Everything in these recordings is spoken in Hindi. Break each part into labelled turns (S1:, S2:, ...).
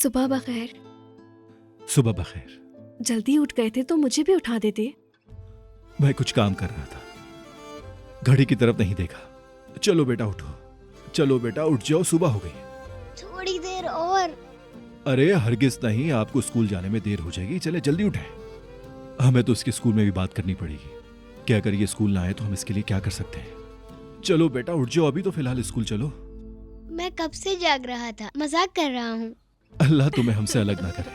S1: सुबह बखैर।
S2: सुबह बखैर।
S1: जल्दी उठ गए थे तो मुझे भी उठा देते।
S2: मैं कुछ काम कर रहा था, घड़ी की तरफ नहीं देखा। चलो बेटा उठो, चलो बेटा उठ जाओ, सुबह हो गई।
S3: थोड़ी देर और।
S2: अरे हरगिज नहीं, आपको स्कूल जाने में देर हो जाएगी। चले जल्दी उठे। हमें तो इसके स्कूल में भी बात करनी पड़ेगी कि अगर ये स्कूल ना आए तो हम इसके लिए क्या कर सकते हैं। चलो बेटा उठ जाओ, अभी तो फिलहाल स्कूल चलो।
S3: मैं कब से जाग रहा था, मजाक कर रहा हूँ।
S2: अल्लाह तुम्हें हमसे अलग ना करे।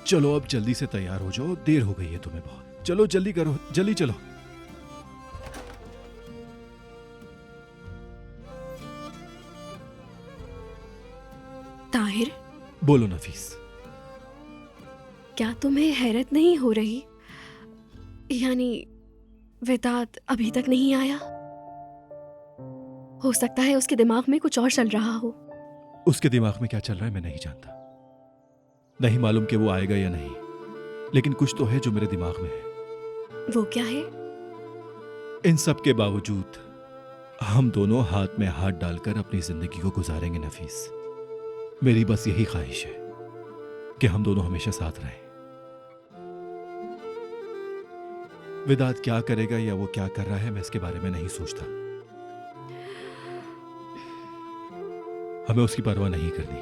S2: चलो अब जल्दी से तैयार हो जाओ, देर हो गई है तुम्हें बहुत। चलो जल्दी करो, जल्दी चलो।
S1: ताहिर,
S2: बोलो नफीस।
S1: क्या तुम्हें हैरत नहीं हो रही? यानी वेदांत अभी तक नहीं आया? हो सकता है उसके दिमाग में कुछ और चल रहा हो।
S2: उसके दिमाग में क्या चल रहा है मैं नहीं जानता, नहीं मालूम कि वो आएगा या नहीं, लेकिन कुछ तो है जो मेरे दिमाग में है।
S1: वो क्या है?
S2: इन सब के बावजूद हम दोनों हाथ में हाथ डालकर अपनी जिंदगी को गुजारेंगे नफीस। मेरी बस यही ख्वाहिश है कि हम दोनों हमेशा साथ रहें। वेदांत क्या करेगा या वो क्या कर रहा है मैं इसके बारे में नहीं सोचता। हमें उसकी परवाह नहीं करनी।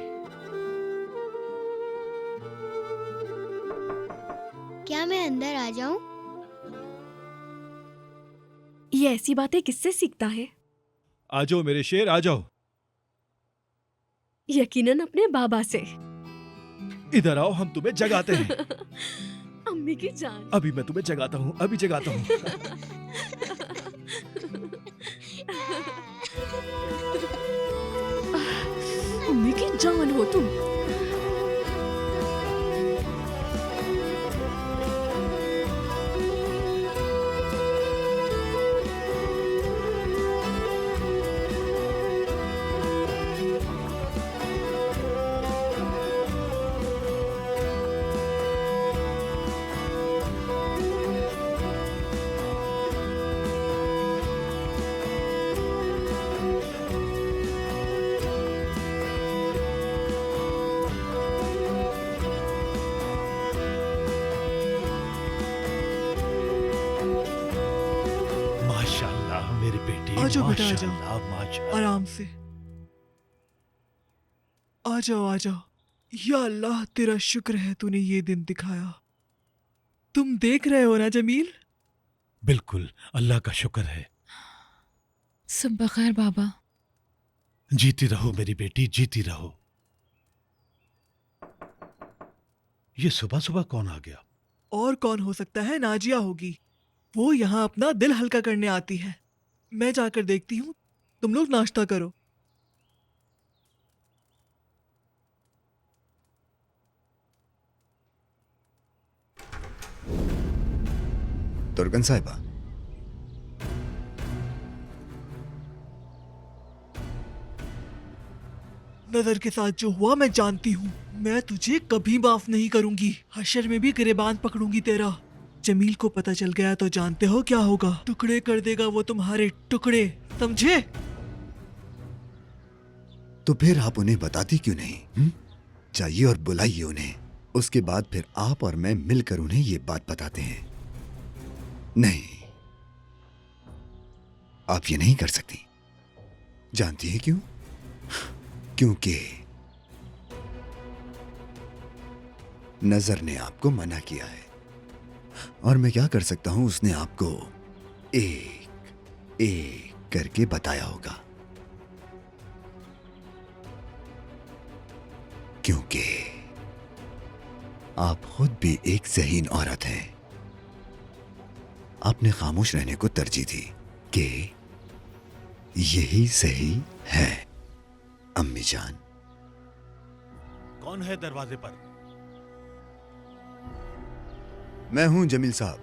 S3: क्या मैं अंदर आ जाऊं?
S1: ये ऐसी बातें किससे सीखता है?
S2: आ जाओ मेरे शेर, आ जाओ।
S1: यकीनन अपने बाबा से।
S2: इधर आओ, हम तुम्हें जगाते हैं।
S1: अम्मी की जान।
S2: अभी मैं तुम्हें जगाता हूं, अभी जगाता हूं।
S1: अम्मी की जान हो तुम।
S4: माशाल्लाह मेरी बेटी,
S5: आ जाओ बेटा, आ जाओ।
S4: माशाल्लाह माशाल्लाह।
S5: आराम से आ जाओ, आ जाओ। या अल्लाह, तेरा शुक्र है तूने ये दिन दिखाया। तुम देख रहे हो ना जमील?
S4: बिल्कुल, अल्लाह का शुक्र है।
S6: सुबह खैर बाबा।
S4: जीती रहो मेरी बेटी, जीती रहो। ये सुबह सुबह कौन आ गया?
S5: और कौन हो सकता है? नाजिया होगी। वो यहाँ अपना दिल हल्का करने आती है। मैं जाकर देखती हूँ, तुम लोग नाश्ता करो।
S7: तुर्कन साहिबा,
S5: नजर के साथ जो हुआ मैं जानती हूँ। मैं तुझे कभी माफ नहीं करूंगी। हशर में भी गिरेबान पकड़ूंगी तेरा। जमील को पता चल गया तो जानते हो क्या होगा? टुकड़े कर देगा वो तुम्हारे टुकड़े, समझे?
S7: तो फिर आप उन्हें बताती क्यों नहीं? जाइए और बुलाइए उन्हें। उसके बाद फिर आप और मैं मिलकर उन्हें ये बात बताते हैं। नहीं, आप ये नहीं कर सकती। जानती है क्यों? क्योंकि नजर ने आपको मना किया है। और मैं क्या कर सकता हूं? उसने आपको एक एक करके बताया होगा, क्योंकि आप खुद भी एक ज़हीन औरत हैं। आपने खामोश रहने को तरजीह दी कि यही सही है। अम्मी जान,
S4: कौन है दरवाजे पर?
S7: मैं हूं जमील साहब,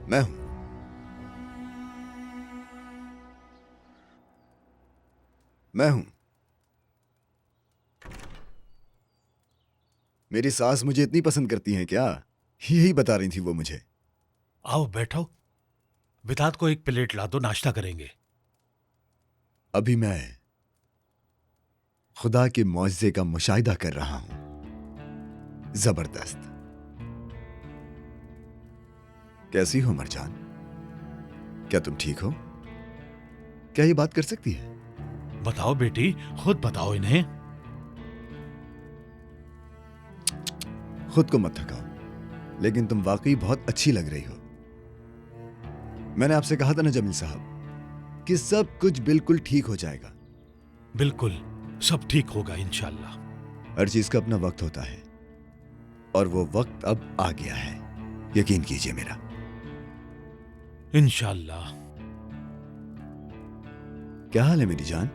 S7: मैं हूं। मैं हूं। मेरी सास मुझे इतनी पसंद करती हैं क्या? यही बता रही थी वो मुझे।
S4: आओ बैठो, विदात को एक प्लेट ला दो, नाश्ता करेंगे।
S7: अभी मैं खुदा के मुआज़े का मुशाहिदा कर रहा हूं। जबरदस्त। कैसी हो मरजान? क्या तुम ठीक हो? क्या ये बात कर सकती है?
S4: बताओ बेटी, खुद बताओ इन्हें।
S7: खुद को मत थकाओ, लेकिन तुम वाकई बहुत अच्छी लग रही हो। मैंने आपसे कहा था ना जमील साहब कि सब कुछ बिल्कुल ठीक हो जाएगा।
S4: बिल्कुल सब ठीक होगा इंशाल्लाह।
S7: हर चीज का अपना वक्त होता है और वो वक्त अब आ गया है, यकीन कीजिए मेरा।
S4: इंशाल्लाह।
S7: क्या हाल है मेरी जान?